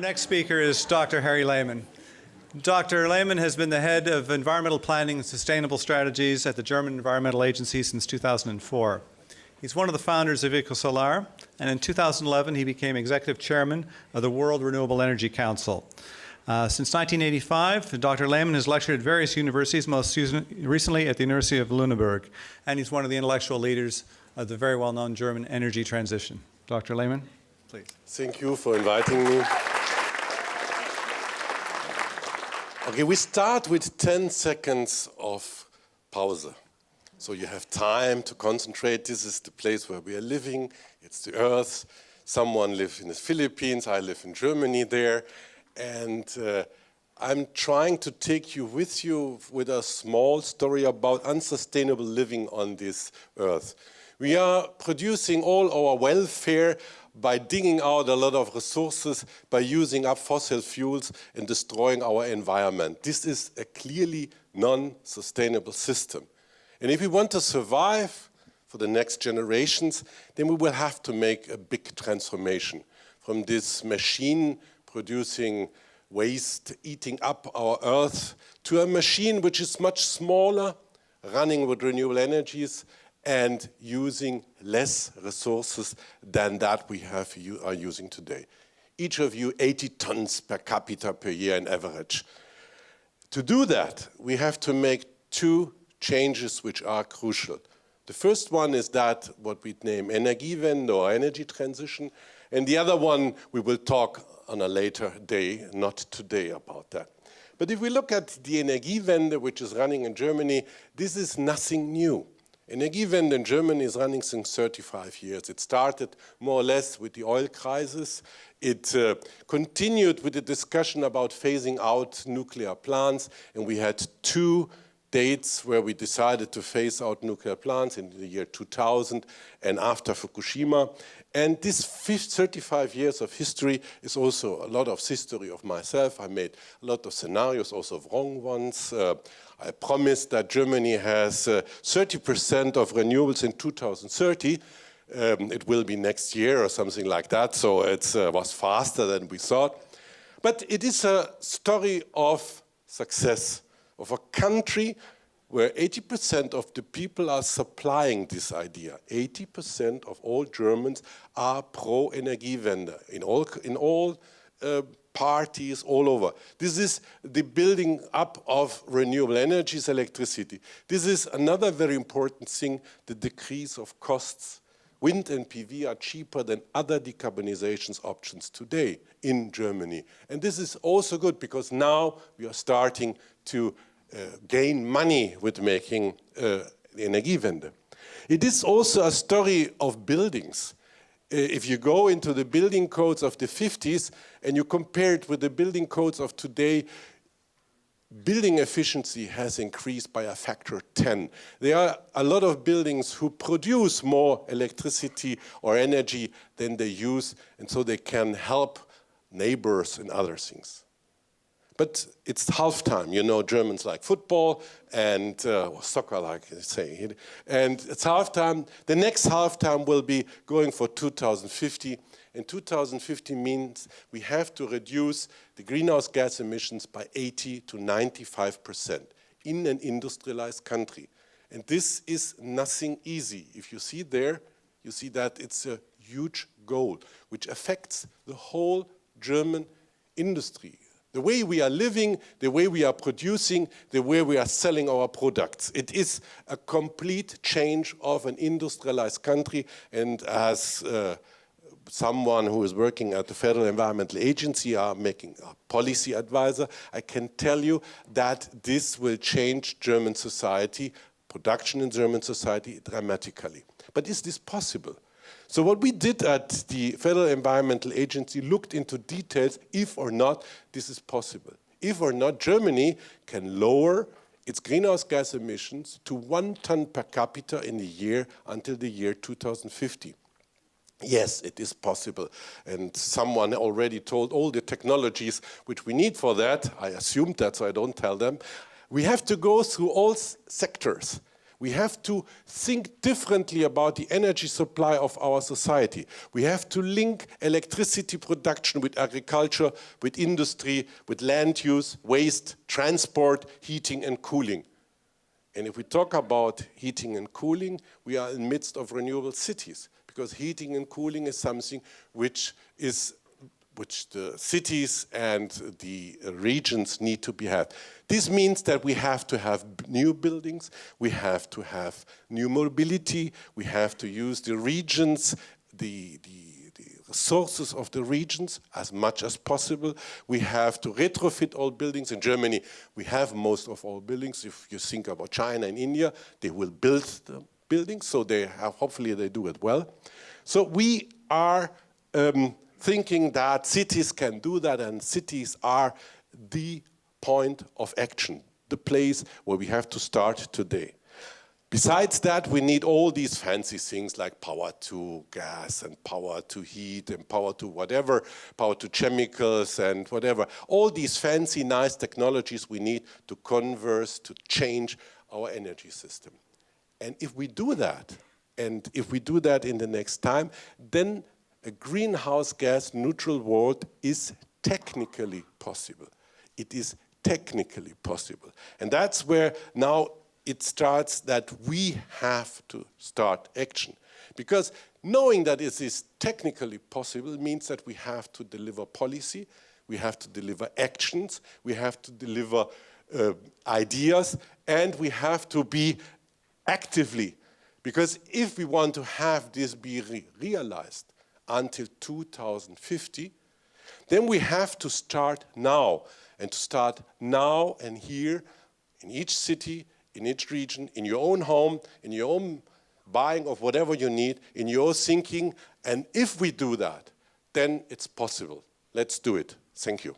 Our next speaker is Dr. Harry Lehmann. Dr. Lehmann has been the head of environmental planning and sustainable strategies at the German Environmental Agency since 2004. He's one of the founders of Eurosolar, and in 2011 he became executive chairman of the World Renewable Energy Council. Since 1985, Dr. Lehmann has lectured at various universities, most recently at the University of Luneburg, and he's one of the intellectual leaders of the very well-known German energy transition. Dr. Lehmann, please. Thank you for inviting me. Okay, we start with 10 seconds of pause. So you have time to concentrate. This is the place where we are living. It's the Earth. Someone lives in the Philippines. I live in Germany there. And I'm trying to take you with a small story about unsustainable living on this Earth. We are producing all our welfare by digging out a lot of resources, by using up fossil fuels and destroying our environment. This is a clearly non-sustainable system. And if we want to survive for the next generations, then we will have to make a big transformation from this machine producing waste, eating up our Earth, to a machine which is much smaller, running with renewable energies, and using less resources than that we are using today. Each of you 80 tons per capita per year on average. To do that, we have to make two changes which are crucial. The first one is that what we name Energiewende or energy transition, and the other one we will talk on a later day, not today, about that. But if we look at the Energiewende, which is running in Germany, this is nothing new. Energiewende in Germany is running since 35 years. It started more or less with the oil crisis. It continued with the discussion about phasing out nuclear plants, and we had two dates where we decided to phase out nuclear plants in the year 2000 and after Fukushima. And this 35 years of history is also a lot of history of myself. I made a lot of scenarios, also wrong ones. I promised that Germany has 30% of renewables in 2030. It will be next year or something like that, so it was faster than we thought. But it is a story of success, of a country where 80% of the people are supplying this idea. 80% of all Germans are pro-Energiewende in all parties all over. This is the building up of renewable energies, electricity. This is another very important thing, the decrease of costs. Wind and PV are cheaper than other decarbonization options today in Germany. And this is also good because now we are starting to gain money with making the Energiewende. It is also a story of buildings. If you go into the building codes of the 50s and you compare it with the building codes of today, building efficiency has increased by a factor 10. There are a lot of buildings who produce more electricity or energy than they use, and so they can help neighbors and other things. But it's halftime. You know, Germans like football and soccer, like they say. And it's halftime. The next halftime will be going for 2050. And 2050 means we have to reduce the greenhouse gas emissions by 80 to 95% in an industrialized country. And this is nothing easy. If you see there, you see that it's a huge goal, which affects the whole German industry. The way we are living, the way we are producing, the way we are selling our products. It is a complete change of an industrialized country, and as someone who is working at the Federal Environmental Agency, making a policy advisor, I can tell you that this will change German society, production in German society dramatically. But is this possible? So what we did at the Federal Environmental Agency looked into details if or not this is possible. If or not Germany can lower its greenhouse gas emissions to 1 ton per capita in a year until the year 2050. Yes, it is possible. And someone already told all the technologies which we need for that. I assumed that, so I don't tell them. We have to go through all sectors. We have to think differently about the energy supply of our society. We have to link electricity production with agriculture, with industry, with land use, waste, transport, heating and cooling. And if we talk about heating and cooling, we are in the midst of renewable cities, because heating and cooling is something which the cities and the regions need to have. This means that we have to have new buildings, we have to have new mobility, we have to use the regions, the resources of the regions as much as possible. We have to retrofit all buildings. In Germany, we have most of all buildings. If you think about China and India, they will build the buildings, so hopefully they do it well. So we are thinking that cities can do that, and cities are the point of action, the place where we have to start today. Besides that, we need all these fancy things like power to gas and power to heat and power to whatever, power to chemicals and whatever. All these fancy, nice technologies we need to converse, to change our energy system. And if we do that, and if we do that in the next time, then a greenhouse gas neutral world is technically possible. It is technically possible. And that's where now it starts that we have to start action. Because knowing that it is technically possible means that we have to deliver policy, we have to deliver actions, we have to deliver ideas, and we have to be actively. Because if we want to have this be realized until 2050, then we have to start now. And to start now and here, in each city, in each region, in your own home, in your own buying of whatever you need, in your thinking. And if we do that, then it's possible. Let's do it. Thank you.